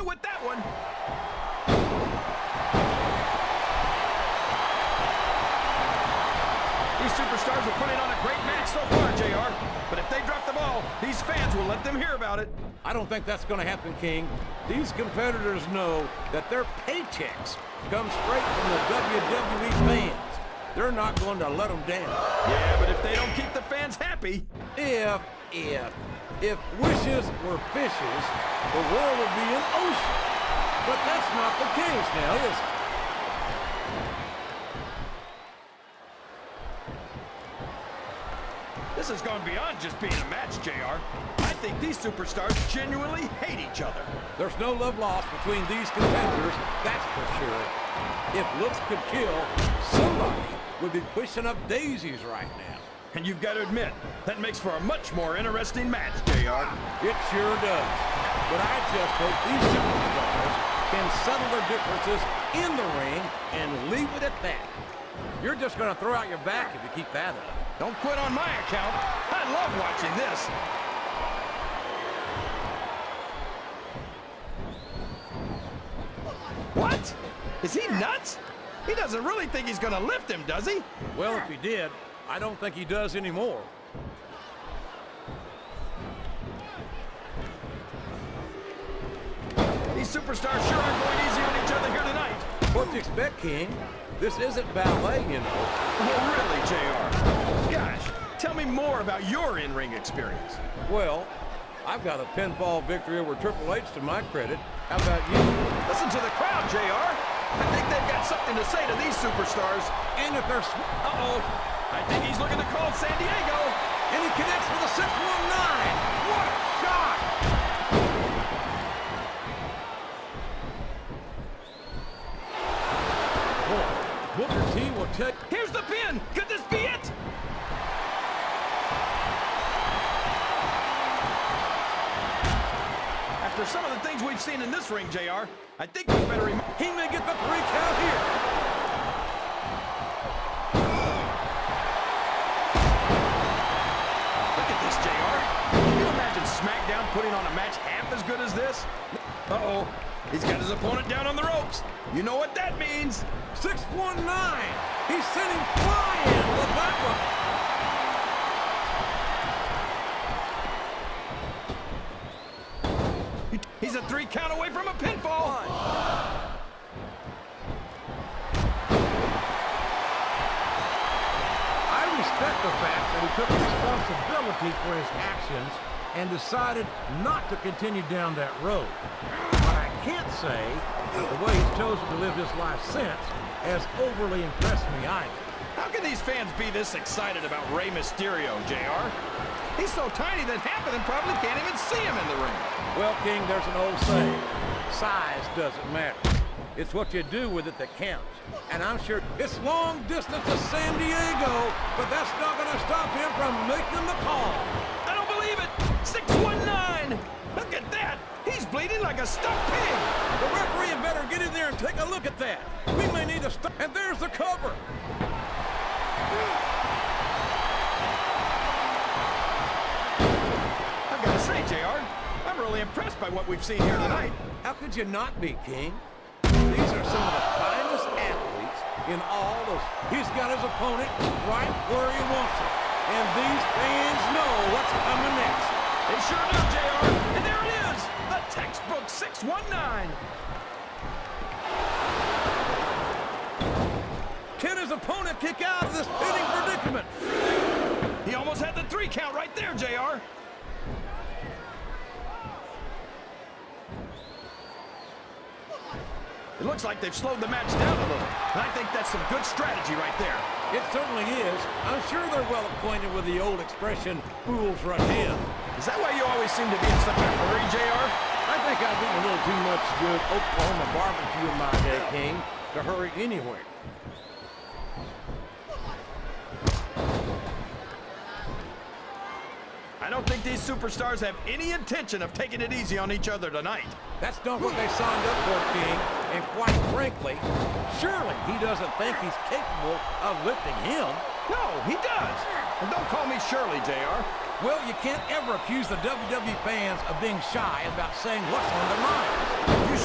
it with that one. These superstars are putting on a great match so far, JR. But if they drop the ball, these fans will let them hear about it. I don't think that's going to happen, King. These competitors know that their paychecks come straight from the WWE fans. They're not going to let them down. Yeah, but if they don't keep the fans happy... If wishes were fishes, the world would be an ocean. But that's not the case now, is it? This has gone beyond just being a match, JR. I think these superstars genuinely hate each other. There's no love lost between these contenders, that's for sure. If looks could kill, somebody would be pushing up daisies right now. And you've got to admit, that makes for a much more interesting match, JR. It sure does. But I just hope these superstars can settle their differences in the ring and leave it at that. You're just going to throw out your back if you keep that up. Don't quit on my account. I love watching this. What? Is he nuts? He doesn't really think he's going to lift him, does he? Well, if he did, I don't think he does anymore. These superstars sure are going easy on each other here tonight. What do you expect, King? This isn't ballet, you know. Well, really, JR. Gosh, tell me more about your in-ring experience. Well, I've got a pinfall victory over Triple H to my credit. How about you? Listen to the crowd, JR. I think they've got something to say to these superstars. And if they're... Uh-oh. I think he's looking to call San Diego. And he connects with a 619. What a shot! Boy, Booker T will take... Here's the pin. Could this be it? After some of the things we've seen in this ring, JR, I think we better... He may get the 3 count here. SmackDown putting on a match half as good as this? Uh-oh. He's got his opponent down on the ropes. You know what that means. 619. He's sent him flying with that one. He's a 3 count away from a pinfall. I respect the fact that he took responsibility for his actions and decided not to continue down that road. But I can't say that the way he's chosen to live his life since has overly impressed me either. How can these fans be this excited about Rey Mysterio, JR? He's so tiny that half of them probably can't even see him in the ring. Well, King, there's an old saying, size doesn't matter. It's what you do with it that counts. And I'm sure it's long distance to San Diego, but that's not going to stop him from making the call. I don't believe it! 619! Look at that! He's bleeding like a stuck pig! The referee had better get in there and take a look at that. We may need to stop. And there's the cover. I've got to say, JR, I'm really impressed by what we've seen here tonight. How could you not be, King? These are some of the finest athletes in all of... He's got his opponent right where he wants him. And these fans know what's coming next. They sure do, JR. And there it is, the textbook 619. Can his opponent kick out of this pinning predicament? He almost had the 3 count right there, JR. It looks like they've slowed the match down a little. And I think that's some good strategy right there. It certainly is. I'm sure they're well acquainted with the old expression, fools rush in. Is that why you always seem to be in such a hurry, JR? I think I've eaten a little too much good Oklahoma barbecue in my day, King, to hurry anywhere. I don't think these superstars have any intention of taking it easy on each other tonight. That's not what they signed up for, King. And quite frankly, surely he doesn't think he's capable of lifting him. No, he does. And don't call me Shirley, JR. Well, you can't ever accuse the WWE fans of being shy about saying what's on their minds. You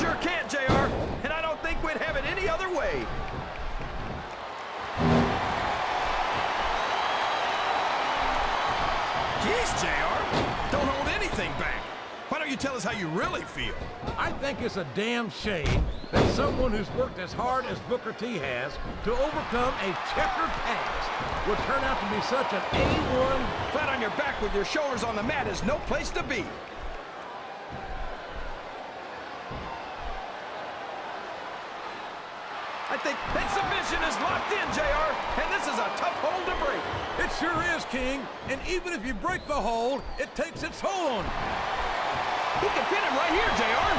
how you really feel. I think it's a damn shame that someone who's worked as hard as Booker T has to overcome a checkered past would turn out to be such an A1. Flat on your back with your shoulders on the mat is no place to be. I think that submission is locked in, JR, and this is a tough hold to break. It sure is, King, and even if you break the hold, it takes its toll on you. He can pin him right here, JR.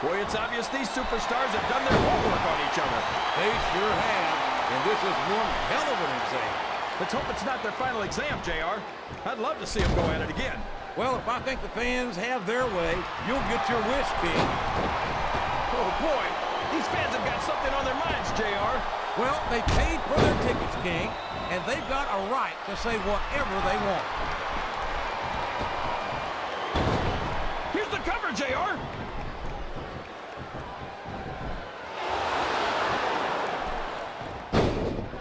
Boy, it's obvious these superstars have done their homework on each other. They sure have, and this is one hell of an exam. Let's hope it's not their final exam, JR. I'd love to see them go at it again. Well, if I think the fans have their way, you'll get your wish, King. Oh, boy. These fans have got something on their minds, JR. Well, they paid for their tickets, King, and they've got a right to say whatever they want. Here's the cover, JR.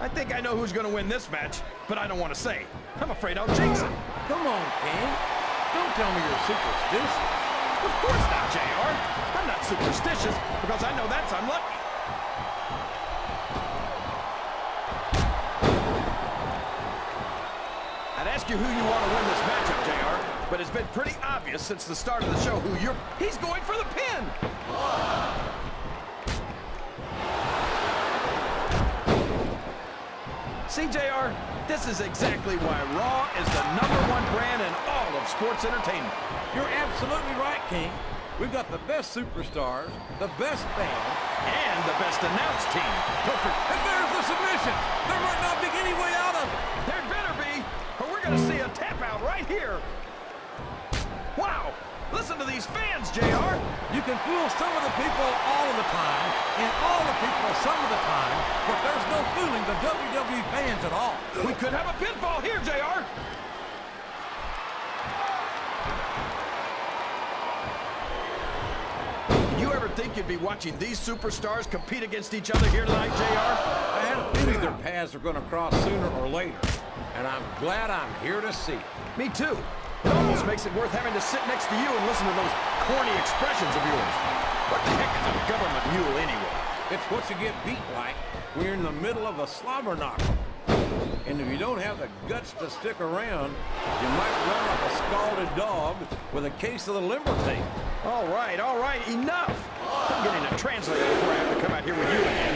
I think I know who's going to win this match, but I don't want to say. I'm afraid I'll jinx it. Come on, King. Don't tell me you're superstitious. Of course not, JR. I'm not superstitious because I know that's unlucky. I'd ask you who you want to win this matchup, JR, but it's been pretty obvious since the start of the show who you're... He's going for the pin! See, JR, this is exactly why Raw is the #1 brand in all of sports entertainment. You're absolutely right, King. We've got the best superstars, the best fans, and the best announced team. and there's the submission. There might not be any way out of it. There better be, or we're going to see a tap out right here. Wow, listen to these fans, JR. You can fool some of the people all of the time, and all the people some of the time, but there's no fooling the WWE fans at all. We could have a pinfall here, JR. Did you ever think you'd be watching these superstars compete against each other here tonight, JR? I had a feeling their paths are going to cross sooner or later, and I'm glad I'm here to see it. Me too. It almost makes it worth having to sit next to you and listen to those corny expressions of yours. What the heck is a government mule anyway? It's what you get beat like when you're in the middle of a slobber knocker. And if you don't have the guts to stick around, you might run like a scalded dog with a case of the limber tape. All right, enough. I'm getting a translator before I have to come out here with you again.